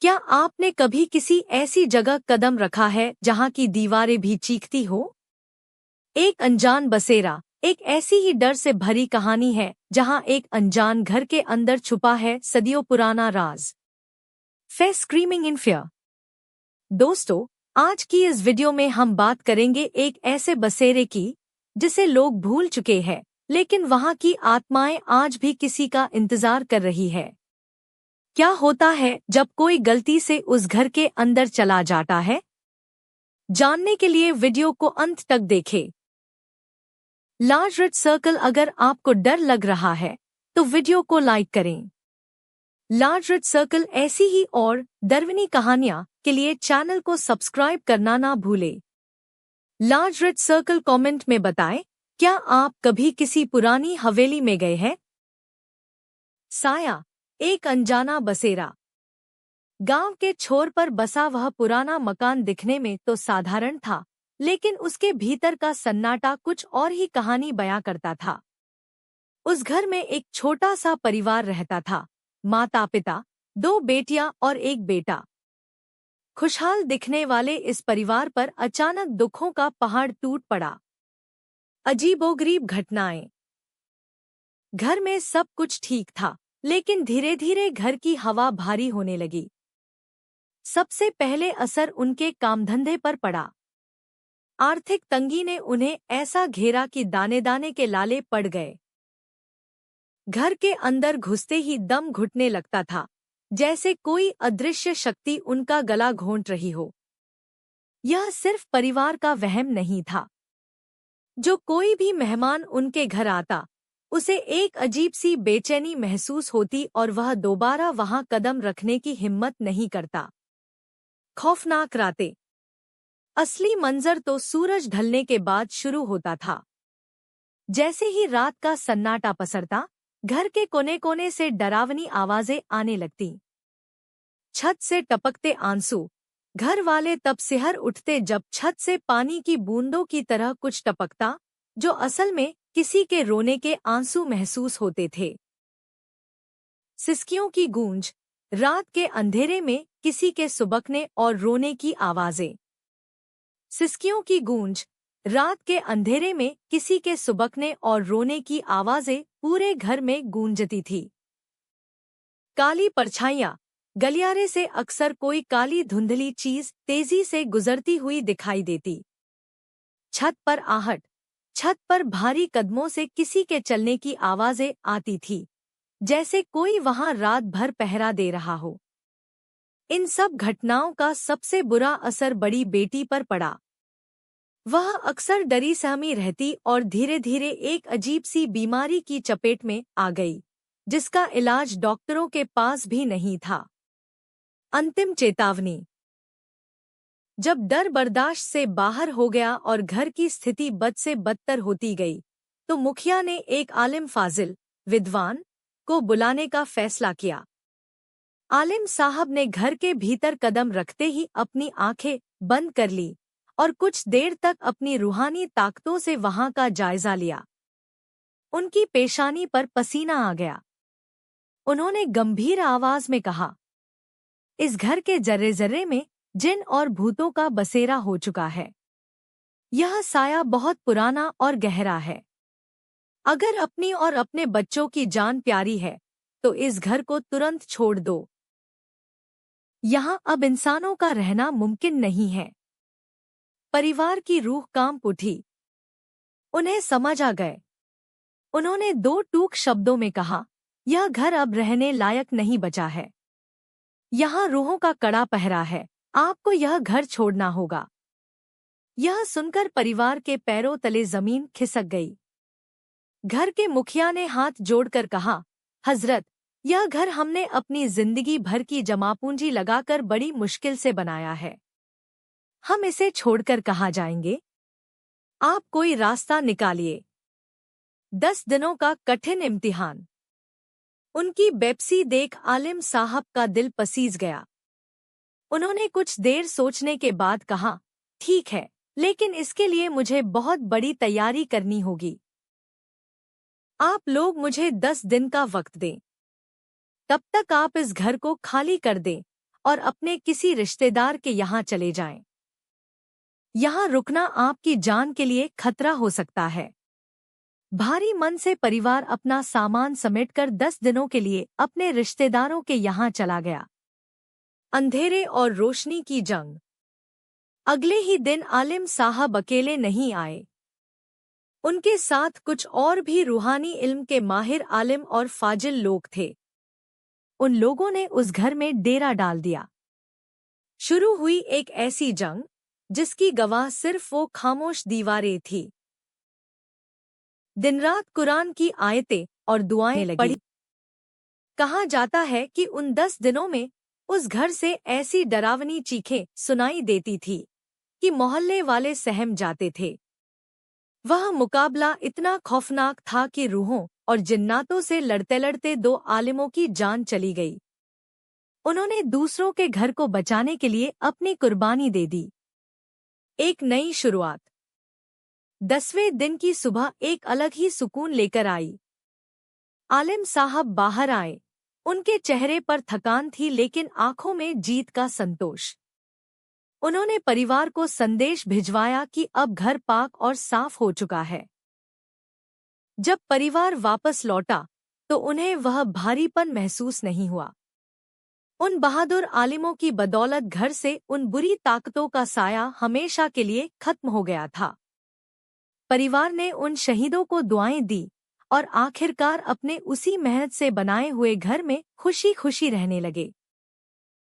क्या आपने कभी किसी ऐसी जगह कदम रखा है जहां की दीवारें भी चीखती हो? एक अनजान बसेरा एक ऐसी ही डर से भरी कहानी है जहां एक अनजान घर के अंदर छुपा है सदियों पुराना राज। Face screaming in fear. दोस्तों, आज की इस वीडियो में हम बात करेंगे एक ऐसे बसेरे की जिसे लोग भूल चुके हैं, लेकिन वहां की आत्माएं आज भी किसी का इंतजार कर रही है। क्या होता है जब कोई गलती से उस घर के अंदर चला जाता है? जानने के लिए वीडियो को अंत तक देखें। Large red circle. अगर आपको डर लग रहा है तो वीडियो को लाइक करें। लार्ज रेड सर्कल ऐसी ही और डरावनी कहानियां के लिए चैनल को सब्सक्राइब करना ना भूलें। लार्ज रेड सर्कल कमेंट में बताएं, क्या आप कभी किसी पुरानी हवेली में गए हैं? साया, एक अनजाना बसेरा। गांव के छोर पर बसा वह पुराना मकान दिखने में तो साधारण था, लेकिन उसके भीतर का सन्नाटा कुछ और ही कहानी बयां करता था। उस घर में एक छोटा सा परिवार रहता था। माता पिता, दो बेटियां और एक बेटा। खुशहाल दिखने वाले इस परिवार पर अचानक दुखों का पहाड़ टूट पड़ा। अजीबोगरीब घटनाएं। घर में सब कुछ ठीक था, लेकिन धीरे धीरे घर की हवा भारी होने लगी। सबसे पहले असर उनके कामधंधे पर पड़ा। आर्थिक तंगी ने उन्हें ऐसा घेरा कि दाने दाने के लाले पड़ गए। घर के अंदर घुसते ही दम घुटने लगता था, जैसे कोई अदृश्य शक्ति उनका गला घोंट रही हो। यह सिर्फ परिवार का वहम नहीं था। जो कोई भी मेहमान उनके घर आता, उसे एक अजीब सी बेचैनी महसूस होती और वह दोबारा वहां कदम रखने की हिम्मत नहीं करता। खौफनाक रातें। असली मंजर तो सूरज ढलने के बाद शुरू होता था। जैसे ही रात का सन्नाटा पसरता, घर के कोने कोने से डरावनी आवाजें आने लगती। छत से टपकते आंसू। घर वाले तब सिहर उठते जब छत से पानी की बूंदों की तरह कुछ टपकता, जो असल में किसी के रोने के आंसू महसूस होते थे। सिसकियों की गूंज। रात के अंधेरे में किसी के सुबकने और रोने की आवाजें। सिसकियों की गूंज। रात के अंधेरे में किसी के सुबकने और रोने की आवाजें पूरे घर में गूंजती थी। काली परछाइयां। गलियारे से अक्सर कोई काली धुंधली चीज तेजी से गुजरती हुई दिखाई देती। छत पर आहट। छत पर भारी कदमों से किसी के चलने की आवाजें आती थी, जैसे कोई वहां रात भर पहरा दे रहा हो। इन सब घटनाओं का सबसे बुरा असर बड़ी बेटी पर पड़ा। वह अक्सर डरी सहमी रहती और धीरे धीरे एक अजीब सी बीमारी की चपेट में आ गई, जिसका इलाज डॉक्टरों के पास भी नहीं था। अंतिम चेतावनी। जब डर बर्दाश्त से बाहर हो गया और घर की स्थिति बद से बदतर होती गई, तो मुखिया ने एक आलिम फाजिल विद्वान को बुलाने का फैसला किया। आलिम साहब ने घर के भीतर कदम रखते ही अपनी आंखें बंद कर ली और कुछ देर तक अपनी रूहानी ताकतों से वहां का जायजा लिया। उनकी पेशानी पर पसीना आ गया। उन्होंने गंभीर आवाज में कहा, इस घर के जर्रे जर्रे में जिन और भूतों का बसेरा हो चुका है। यह साया बहुत पुराना और गहरा है। अगर अपनी और अपने बच्चों की जान प्यारी है, तो इस घर को तुरंत छोड़ दो। यहाँ अब इंसानों का रहना मुमकिन नहीं है। परिवार की रूह कांप उठी। उन्हें समझ आ गए। उन्होंने दो टूक शब्दों में कहा, यह घर अब रहने लायक नहीं बचा है। यहाँ रूहों का कड़ा पहरा है, आपको यह घर छोड़ना होगा। यह सुनकर परिवार के पैरों तले जमीन खिसक गई। घर के मुखिया ने हाथ जोड़कर कहा, हजरत, यह घर हमने अपनी जिंदगी भर की जमापूंजी लगाकर बड़ी मुश्किल से बनाया है। हम इसे छोड़कर कहाँ जाएंगे? आप कोई रास्ता निकालिए। 10 दिनों का कठिन इम्तिहान। उनकी बेपसी देख आलिम साहब का दिल पसीज गया। उन्होंने कुछ देर सोचने के बाद कहा, ठीक है, लेकिन इसके लिए मुझे बहुत बड़ी तैयारी करनी होगी। आप लोग मुझे 10 दिन का वक्त दें। तब तक आप इस घर को खाली कर दें और अपने किसी रिश्तेदार के यहाँ चले जाएं। यहाँ रुकना आपकी जान के लिए खतरा हो सकता है। भारी मन से परिवार अपना सामान समेटकर 10 दिनों के लिए अपने रिश्तेदारों के यहाँ चला गया। अंधेरे और रोशनी की जंग। अगले ही दिन आलिम साहब अकेले नहीं आए। उनके साथ कुछ और भी रूहानी इल्म के माहिर आलिम और फाजिल लोग थे। उन लोगों ने उस घर में डेरा डाल दिया। शुरू हुई एक ऐसी जंग जिसकी गवाह सिर्फ वो खामोश दीवारें थी। दिन रात कुरान की आयतें और दुआएं लगी। कहा जाता है कि उन 10 दिनों में उस घर से ऐसी डरावनी चीखें सुनाई देती थी कि मोहल्ले वाले सहम जाते थे। वह मुकाबला इतना खौफनाक था कि रूहों और जिन्नातों से लड़ते लड़ते 2 आलिमों की जान चली गई। उन्होंने दूसरों के घर को बचाने के लिए अपनी कुर्बानी दे दी। एक नई शुरुआत। 10वें दिन की सुबह एक अलग ही सुकून लेकर आई। आलिम साहब बाहर आए। उनके चेहरे पर थकान थी लेकिन आंखों में जीत का संतोष। उन्होंने परिवार को संदेश भिजवाया कि अब घर पाक और साफ हो चुका है। जब परिवार वापस लौटा तो उन्हें वह भारीपन महसूस नहीं हुआ। उन बहादुर आलिमों की बदौलत घर से उन बुरी ताकतों का साया हमेशा के लिए खत्म हो गया था। परिवार ने उन शहीदों को दुआएं दी और आखिरकार अपने उसी मेहनत से बनाए हुए घर में खुशी खुशी रहने लगे।